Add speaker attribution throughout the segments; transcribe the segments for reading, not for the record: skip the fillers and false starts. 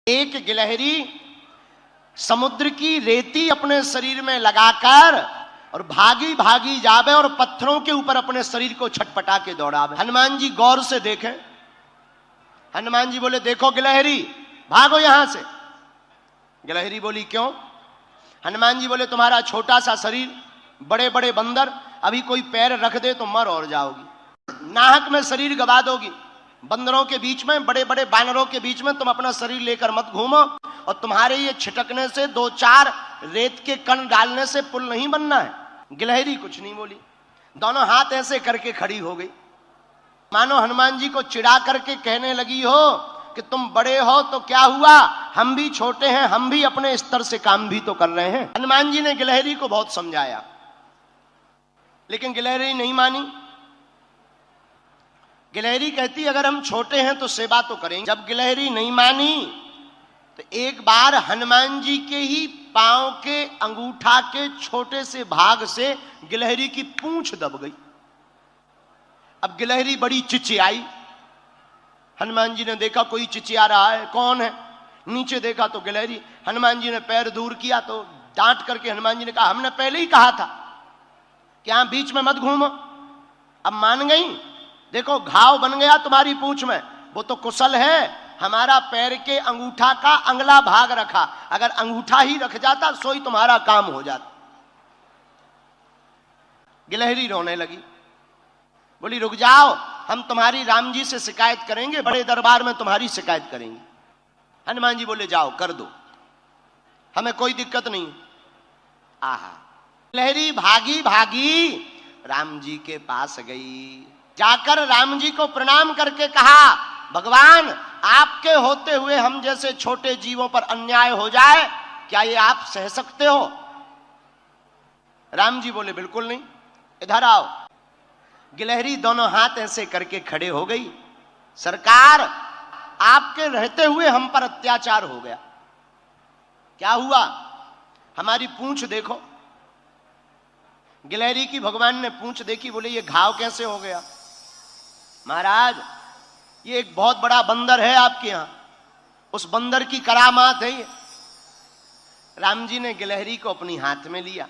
Speaker 1: एक गिलहरी समुद्र की रेती अपने शरीर में लगाकर और भागी भागी जावे और पत्थरों के ऊपर अपने शरीर को छटपटा के दौड़ावे। हनुमान जी गौर से देखें। हनुमान जी बोले, देखो गिलहरी, भागो यहां से। गिलहरी बोली, क्यों? हनुमान जी बोले, तुम्हारा छोटा सा शरीर, बड़े बड़े बंदर, अभी कोई पैर रख दे तो मर और जाओगी, नाहक में शरीर गवा दोगी। बंदरों के बीच में, बड़े बड़े बानरों के बीच में तुम अपना शरीर लेकर मत घूमो, और तुम्हारे ये छिटकने से, दो चार रेत के कण डालने से पुल नहीं बनना है। गिलहरी कुछ नहीं बोली, दोनों हाथ ऐसे करके खड़ी हो गई, मानो हनुमान जी को चिढ़ा करके कहने लगी हो कि तुम बड़े हो तो क्या हुआ, हम भी छोटे हैं, हम भी अपने स्तर से काम भी तो कर रहे हैं। हनुमान जी ने गिलहरी को बहुत समझाया, लेकिन गिलहरी नहीं मानी। गिलहरी कहती, अगर हम छोटे हैं तो सेवा तो करेंगे। जब गिलहरी नहीं मानी तो एक बार हनुमान जी के ही पांव के अंगूठा के छोटे से भाग से गिलहरी की पूंछ दब गई। अब गिलहरी बड़ी चिचियाई। हनुमान जी ने देखा कोई चिचिया रहा है, कौन है? नीचे देखा तो गिलहरी। हनुमान जी ने पैर दूर किया तो डांट करके हनुमान जी ने कहा, हमने पहले ही कहा था कि यहां बीच में मत घूमो। अब मान गई, देखो घाव बन गया तुम्हारी पूंछ में, वो तो कुशल है, हमारा पैर के अंगूठा का अंगला भाग रखा, अगर अंगूठा ही रख जाता सोई तुम्हारा काम हो जाता। गिलहरी रोने लगी, बोली, रुक जाओ, हम तुम्हारी राम जी से शिकायत करेंगे, बड़े दरबार में तुम्हारी शिकायत करेंगे। हनुमान जी बोले, जाओ कर दो, हमें कोई दिक्कत नहीं। आहा, गिलहरी भागी भागी राम जी के पास गई, जाकर राम जी को प्रणाम करके कहा, भगवान, आपके होते हुए हम जैसे छोटे जीवों पर अन्याय हो जाए, क्या ये आप सह सकते हो? राम जी बोले, बिल्कुल नहीं, इधर आओ। गिलहरी दोनों हाथ ऐसे करके खड़े हो गई, सरकार, आपके रहते हुए हम पर अत्याचार हो गया। क्या हुआ? हमारी पूंछ देखो। गिलहरी की भगवान ने पूंछ देखी, बोले, ये घाव कैसे हो गया? महाराज, ये एक बहुत बड़ा बंदर है आपके यहां, उस बंदर की करामात है ये। राम जी ने गिलहरी को अपनी हाथ में लिया,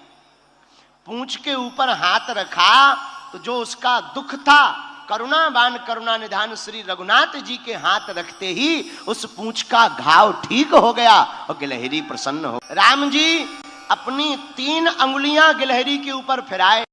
Speaker 1: पूंछ के ऊपर हाथ रखा तो जो उसका दुख था, करुणावान करुणा निधान श्री रघुनाथ जी के हाथ रखते ही उस पूंछ का घाव ठीक हो गया और गिलहरी प्रसन्न हो। राम जी अपनी 3 अंगुलियां गिलहरी के ऊपर फिराए।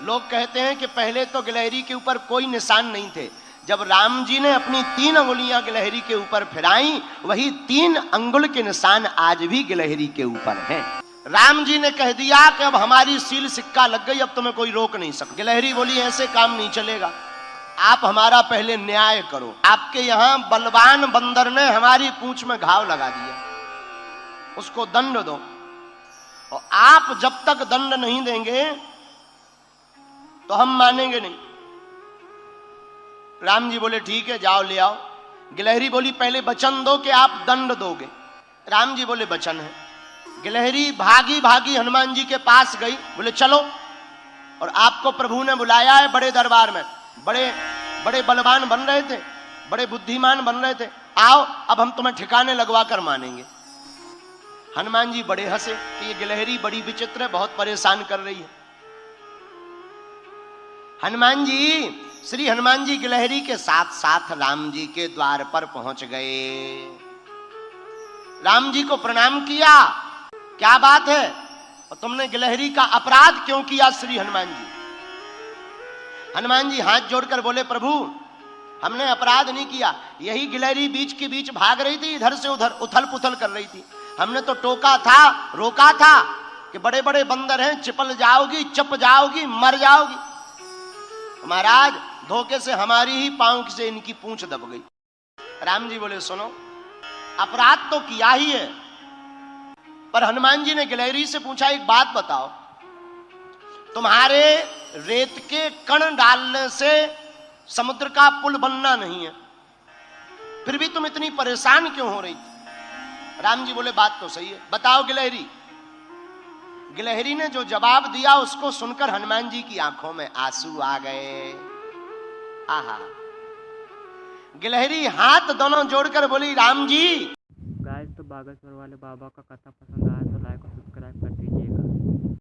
Speaker 1: लोग कहते हैं कि पहले तो गिलहरी के ऊपर कोई निशान नहीं थे, जब राम जी ने अपनी 3 अंगुलियां गिलहरी के ऊपर फिराई, वही 3 अंगुल के निशान आज भी गिलहरी के ऊपर हैं। राम जी ने कह दिया कि अब हमारी सील सिक्का लग गई, अब तुम्हें कोई रोक नहीं सकता। गिलहरी बोली, ऐसे काम नहीं चलेगा, आप हमारा पहले न्याय करो। आपके यहां बलवान बंदर ने हमारी पूंछ में घाव लगा दिया, उसको दंड दो, और आप जब तक दंड नहीं देंगे तो हम मानेंगे नहीं। राम जी बोले, ठीक है, जाओ ले आओ। गिलहरी बोली, पहले वचन दो कि आप दंड दोगे। राम जी बोले, वचन है। गिलहरी भागी भागी हनुमान जी के पास गई, बोले, चलो, और आपको प्रभु ने बुलाया है बड़े दरबार में, बड़े बड़े बलवान बन रहे थे, बड़े बुद्धिमान बन रहे थे, आओ अब हम तुम्हें ठिकाने लगवा कर मानेंगे। हनुमान जी बड़े हंसे कि ये गिलहरी बड़ी विचित्र है, बहुत परेशान कर रही है। हनुमान जी, श्री हनुमान जी गिलहरी के साथ साथ राम जी के द्वार पर पहुंच गए। राम जी को प्रणाम किया, क्या बात है, और तुमने गिलहरी का अपराध क्यों किया श्री हनुमान जी? हनुमान जी हाथ जोड़कर बोले, प्रभु, हमने अपराध नहीं किया, यही गिलहरी बीच के बीच भाग रही थी, इधर से उधर उथल पुथल कर रही थी, हमने तो टोका था, रोका था कि बड़े बड़े बंदर हैं, चिपल जाओगी, चप जाओगी, मर जाओगी। महाराज, धोखे से हमारी ही पांव से इनकी पूंछ दब गई। राम जी बोले, सुनो, अपराध तो किया ही है, पर हनुमान जी ने गिलहरी से पूछा, एक बात बताओ, तुम्हारे रेत के कण डालने से समुद्र का पुल बनना नहीं है, फिर भी तुम इतनी परेशान क्यों हो रही थी? राम जी बोले, बात तो सही है, बताओ गिलहरी। गिलहरी ने जो जवाब दिया उसको सुनकर हनुमान जी की आंखों में आंसू आ गए। आहा, गिलहरी हाथ दोनों जोड़कर बोली, राम जी,
Speaker 2: गाइस तो बागेश्वर वाले बाबा का कथा पसंद आया तो लाइक और सब्सक्राइब